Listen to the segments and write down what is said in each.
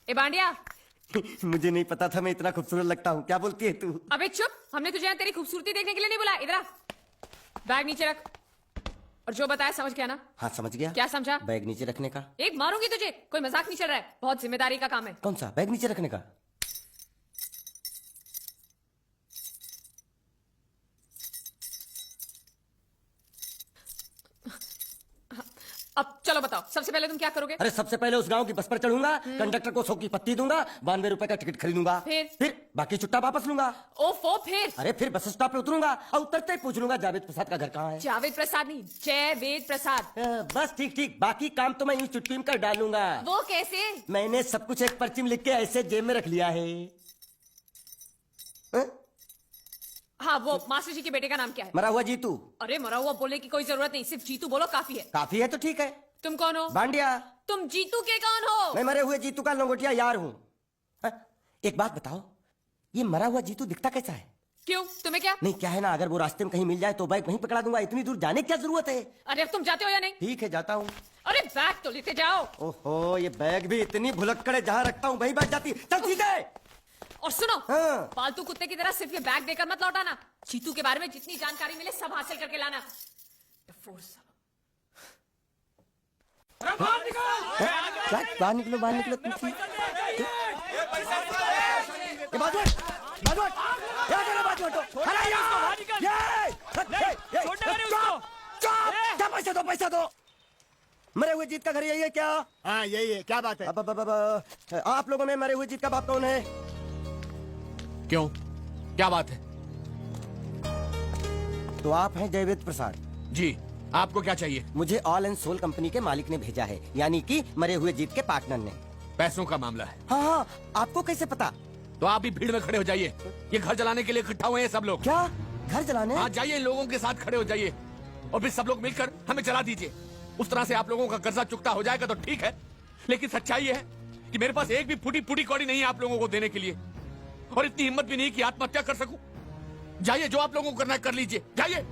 ए बांडिया, मुझे नहीं पता था मैं इतना खूबसूरत लगता हूँ। क्या बोलती है तू? अबे चुप, हमने तुझे यहाँ तेरी खूबसूरती देखने के लिए नहीं बुलाया। इधर आ, बैग नीचे रख। और जो बताया समझ गया ना? हाँ समझ गया। क्या समझा? बैग नीचे रखने का। एक मारूंगी तुझे, कोई मजाक नहीं चल रहा है, बहुत जिम्मेदारी का काम है। कौन सा? बैग नीचे रखने का। अब चलो बताओ, सबसे पहले तुम क्या करोगे? अरे सबसे पहले उस गांव की बस पर चढ़ूंगा, कंडक्टर को 100 की पत्ती दूंगा, 92 रुपए का टिकट खरीदूंगा। फिर बाकी छुट्टा वापस लूंगा। ओफो, फिर? अरे फिर बस स्टॉप पे उतरूंगा और उतरते ही पूछ लूंगा जावेद प्रसाद का घर कहाँ है। जावेद प्रसाद नहीं, जयवेद प्रसाद। बस ठीक ठीक, बाकी काम तो मैं यूं चुटकी में कर डालूंगा। वो कैसे? मैंने सब कुछ एक पर्ची में लिख के ऐसे जेब में रख लिया है। हाँ, वो मास्टर जी के बेटे का नाम क्या है? मरा हुआ जीतू। अरे मरा हुआ बोलने की कोई जरूरत नहीं, सिर्फ जीतू बोलो काफी है। काफी है तो ठीक है। तुम कौन हो? बांडिया। तुम जीतू के कौन हो? मैं मरे हुए जीतू का लंगोटिया यार हूँ। एक बात बताओ, ये मरा हुआ जीतू दिखता कैसा है? क्यों, तुम्हें क्या? नहीं क्या है ना, अगर वो रास्ते में कहीं मिल जाए तो बाइक वहीं पकड़ा दूंगा। इतनी दूर जाने की क्या जरूरत है? अरे अब तुम जाते हो या नहीं? ठीक है जाता हूँ। अरे बैग तो लेते जाओ। ओहो, ये बैग भी इतनी भुलक्कड़ जहाँ रखता हूँ वहीं बैठ जाती। चल ठीक है। और सुनो, हाँ। पालतू कुत्ते की तरह सिर्फ ये बैग देकर मत लौटाना। जीतू के बारे में जितनी जानकारी मिले सब हासिल करके लाना। बाहर निकलो, बाहर निकलो तुम। बाजू हट, बाजू हट, क्या कर रहे हो? बाजू हटो। क्या पैसा दो, पैसा दो। मरे हुए जीत का घर यही है क्या? हाँ यही है। क्या बात है? आप लोगों में मरे हुए जीत का बाप कौन है? क्यों, क्या बात है? तो आप हैं जयवेद प्रसाद जी, आपको क्या चाहिए? मुझे ऑल एंड सोल कंपनी के मालिक ने भेजा है, यानी कि मरे हुए जीत के पार्टनर ने। पैसों का मामला है। हाँ हाँ, आपको कैसे पता? तो आप भी भीड़ में खड़े हो जाइए, ये घर जलाने के लिए इकट्ठा हुए हैं सब लोग। क्या घर जलाने? हाँ जाइए, इन लोगों के साथ खड़े हो जाइए और फिर सब लोग मिलकर हमें जला दीजिए। उस तरह से आप लोगों का कर्जा चुकता हो जाएगा तो ठीक है, लेकिन सच्चाई है कि मेरे पास एक भी फूटी फूटी कौड़ी नहीं है आप लोगों को देने के लिए, और इतनी हिम्मत भी नहीं कि आत्महत्या कर सकूं। जाइए, जो आप लोगों को करना है कर लीजिए, जाइए।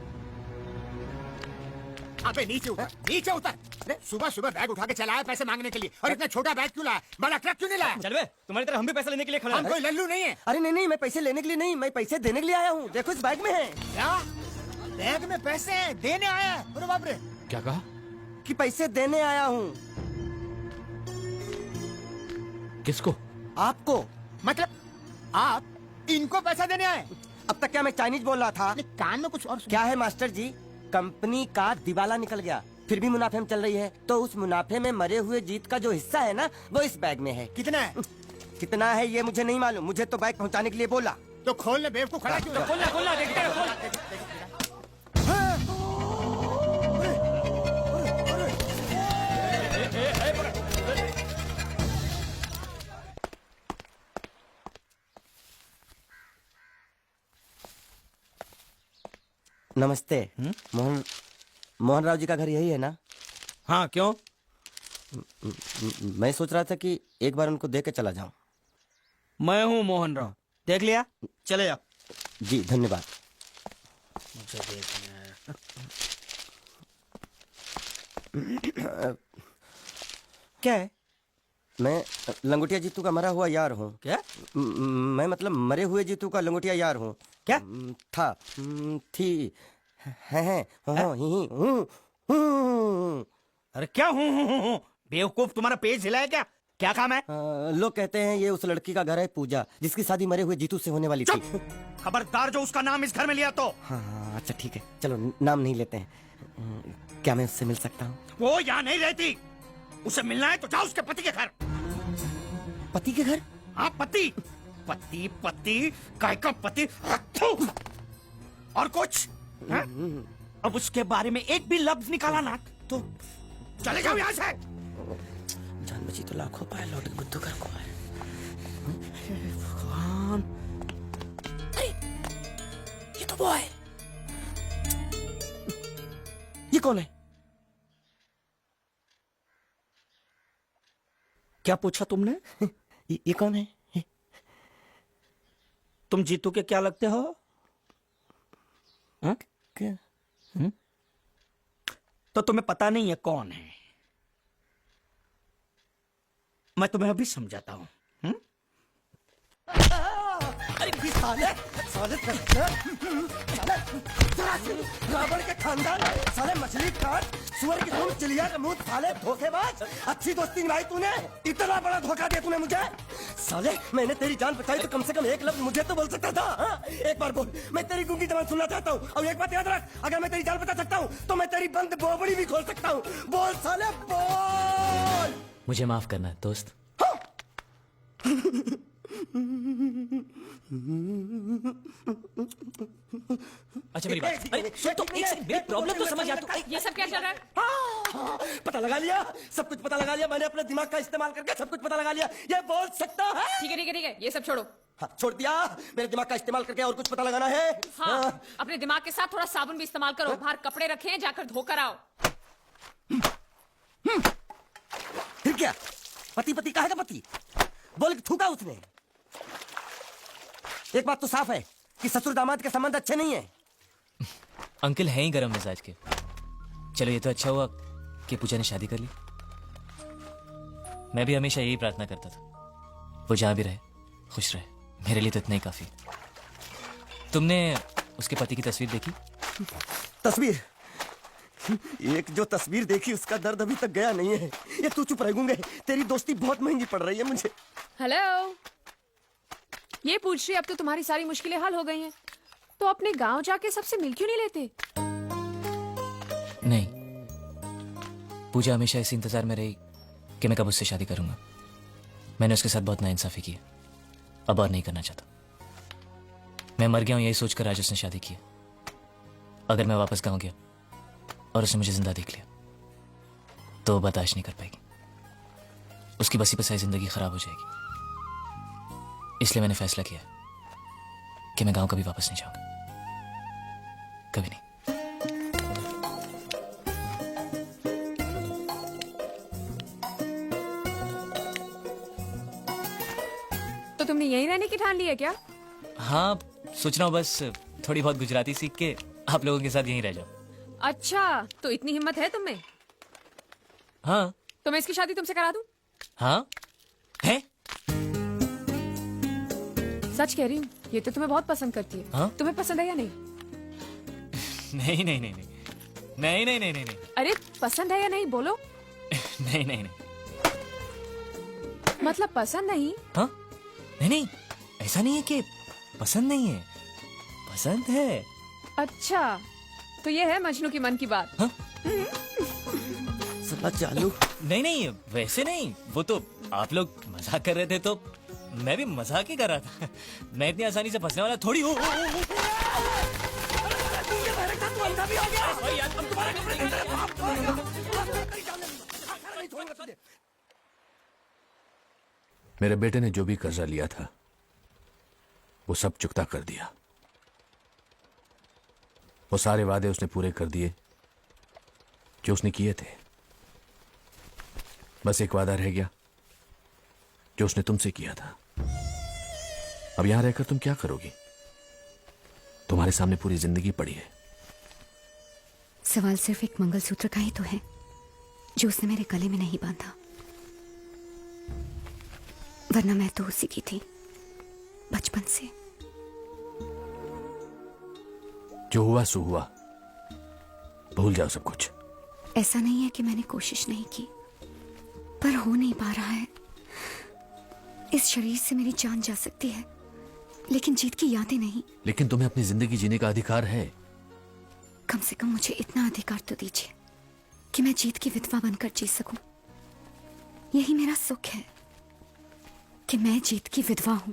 अबे नीचे उतर, नीचे उतर। सुबह सुबह बैग उठा के चला है पैसे मांगने के लिए, और इतना छोटा बैग क्यों लाया? बड़ा ट्रक क्यों नहीं लाया? चल बे, तुम्हारी तरह हम भी पैसे लेने के लिए खड़े हैं। हम कोई लल्लू नहीं है। अरे नहीं नहीं, मैं पैसे लेने के लिए नहीं, मैं पैसे देने के लिए आया हूँ। देखो इस बैग में है। क्या बैग में पैसे हैं? देने आया है? अरे बाप रे। क्या कहा? कि पैसे देने आया हूँ। किसको? आपको। मतलब आप इनको पैसा देने आए? अब तक क्या मैं चाइनीज बोल रहा था? कान में कुछ और क्या है मास्टर जी, कंपनी का दिवाला निकल गया, फिर भी मुनाफे में चल रही है, तो उस मुनाफे में मरे हुए जीत का जो हिस्सा है ना, वो इस बैग में है। कितना है? कितना है ये मुझे नहीं मालूम, मुझे तो बैग पहुंचाने के लिए बोला। तो खोल ले, बेवकूफ खड़ा क्यों? खोलना खोलना, देखते हैं, खोल। नमस्ते। मोहन राव जी का घर यही है ना? हाँ क्यों? मैं सोच रहा था कि एक बार उनको देख के चला जाऊं। मैं हूँ मोहन राव, देख लिया, चले जाओ। जी धन्यवाद। मुझे देखना है। क्या है? मैं लंगोटिया जीतू का मरा हुआ यार हूँ। क्या? मैं मतलब मरे हुए जीतू का लंगोटिया यार हूँ। क्या? था, थी, है, हूँ। अरे क्या हूँ? बेवकूफ, तुम्हारा पेज हिला है क्या? क्या काम है? लोग कहते हैं ये उस लड़की का घर है पूजा, जिसकी शादी मरे हुए जीतू से होने वाली थी। खबरदार जो उसका नाम इस घर में लिया तो। हाँ अच्छा ठीक है, चलो नाम नहीं लेते हैं। क्या मैं उससे मिल सकता हूँ? वो यहाँ नहीं रहती, उसे मिलना है तो जाओ उसके पति के घर। पति के घर? हाँ पति, पति पति, काय का पति। और कुछ हाँ? अब उसके बारे में एक भी लफ्ज निकाला ना तो चले जाओ यहाँ से। जान बची तो लाखों पाए, लौट के बुद्धू घर को आए। भगवान, ये तो वो है। ये कौन है? क्या पूछा तुमने? ये कौन है? तुम जीतू के क्या लगते हो? हाँ? क्या? तो तुम्हें पता नहीं है कौन है? मैं तुम्हें अभी समझाता हूं। साले साले साले रावण के खानदान साले मछली काट सुअर की तुम चिड़िया का मुंह साले धोखेबाज अच्छी दोस्ती निभाई तूने इतना बड़ा धोखा दिया तूने मुझे साले मैंने तेरी जान बचाई तो कम से कम एक लफ्ज मुझे तो बोल सकता था हाँ? एक बार बोल मैं तेरी गूंगी जबान सुनना चाहता हूँ और एक बात याद रख अगर मैं तेरी जान बचा सकता हूँ तो मैं तेरी बंद बोबड़ी भी खोल सकता हूँ बोल साले बोल मुझे माफ करना दोस्त अच्छा मेरी बात अरे सुन तो एक सेकंड मेरी प्रॉब्लम तो समझ आ तू ये सब क्या चल रहा है? हाँ, पता लगा लिया सब कुछ पता लगा लिया मैंने अपने दिमाग का इस्तेमाल करके सब कुछ पता लगा लिया ये बोल सकता है ठीक है ठीक है ठीक है, ये सब छोड़ो। हाँ, छोड़ दिया मेरे दिमाग का इस्तेमाल करके और कुछ पता लगाना है हाँ, अपने दिमाग के साथ थोड़ा साबुन भी इस्तेमाल करो। बाहर कपड़े रखे हैं, जाकर धोकर आओ। फिर क्या पति पति कहा पति बोल के थूका उसने एक बात तो साफ है कि ससुर दामाद के संबंध अच्छे नहीं है अंकल हैं ही गरम मिजाज के चलो ये तो अच्छा हुआ कि पूजा ने शादी कर ली मैं भी हमेशा यही प्रार्थना करता था वो जहां भी रहे खुश रहे मेरे लिए तो इतना ही काफी तुमने उसके पति की तस्वीर देखी तस्वीर एक जो तस्वीर देखी उसका दर्द अभी तक गया नहीं है ये तू चुप रहेंगे तेरी दोस्ती बहुत महंगी पड़ रही है मुझे हेलो, ये पूछ रही अब तो तुम्हारी सारी मुश्किलें हल हो गई हैं, तो अपने गांव जाके सबसे मिल क्यों नहीं लेते? नहीं पूजा हमेशा इस इंतजार में रही कि मैं कब उससे शादी करूंगा मैंने उसके साथ बहुत नाइंसाफी की अब और नहीं करना चाहता मैं मर गया हूं यही सोचकर आज उसने शादी की अगर मैं वापस गांव गया और उसने मुझे जिंदा देख लिया तो वो बर्दाश्त नहीं कर पाएगी उसकी बसी बसाई जिंदगी खराब हो जाएगी इसलिए मैंने फैसला किया कि मैं गांव कभी वापस नहीं जाऊंगा कभी नहीं तो तुमने यहीं रहने की ठान ली है क्या? हाँ सोच रहा हूँ बस थोड़ी बहुत गुजराती सीख के आप लोगों के साथ यहीं रह जाऊं अच्छा, तो इतनी हिम्मत है तुम में? हाँ तो मैं इसकी शादी तुमसे करा दूं? हाँ है सच कह रही हूँ, ये तो तुम्हें बहुत पसंद करती है। हाँ? तुम्हें पसंद है या नहीं? नहीं नहीं नहीं नहीं नहीं नहीं नहीं नहीं नहीं अरे पसंद है या नहीं बोलो? नहीं नहीं नहीं मतलब पसंद नहीं? हाँ नहीं नहीं ऐसा नहीं है कि पसंद नहीं है पसंद है अच्छा, तो ये है मजनू की मन की बात। हाँ? साला चालू नहीं नहीं वैसे नहीं वो तो आप लोग मजाक कर रहे थे तो मैं भी मजाक ही कर रहा था मैं इतनी आसानी से फंसने वाला थोड़ी हूँ मेरे बेटे ने जो भी कर्जा लिया था वो सब चुकता कर दिया वो सारे वादे उसने पूरे कर दिए जो उसने किए थे बस एक वादा रह गया जो उसने तुमसे किया था अब यहां रहकर तुम क्या करोगी तुम्हारे सामने पूरी जिंदगी पड़ी है सवाल सिर्फ एक मंगलसूत्र का ही तो है जो उसने मेरे गले में नहीं बांधा वरना मैं तो उसी की थी बचपन से जो हुआ सो हुआ भूल जाओ सब कुछ ऐसा नहीं है कि मैंने कोशिश नहीं की पर हो नहीं पा रहा है इस शरीर से मेरी जान जा सकती है लेकिन जीत की यादें नहीं लेकिन तुम्हें अपनी जिंदगी जीने का अधिकार है कम से कम मुझे इतना अधिकार तो दीजिए कि मैं जीत की विधवा बनकर जी सकूं यही मेरा सुख है कि मैं जीत की विधवा हूं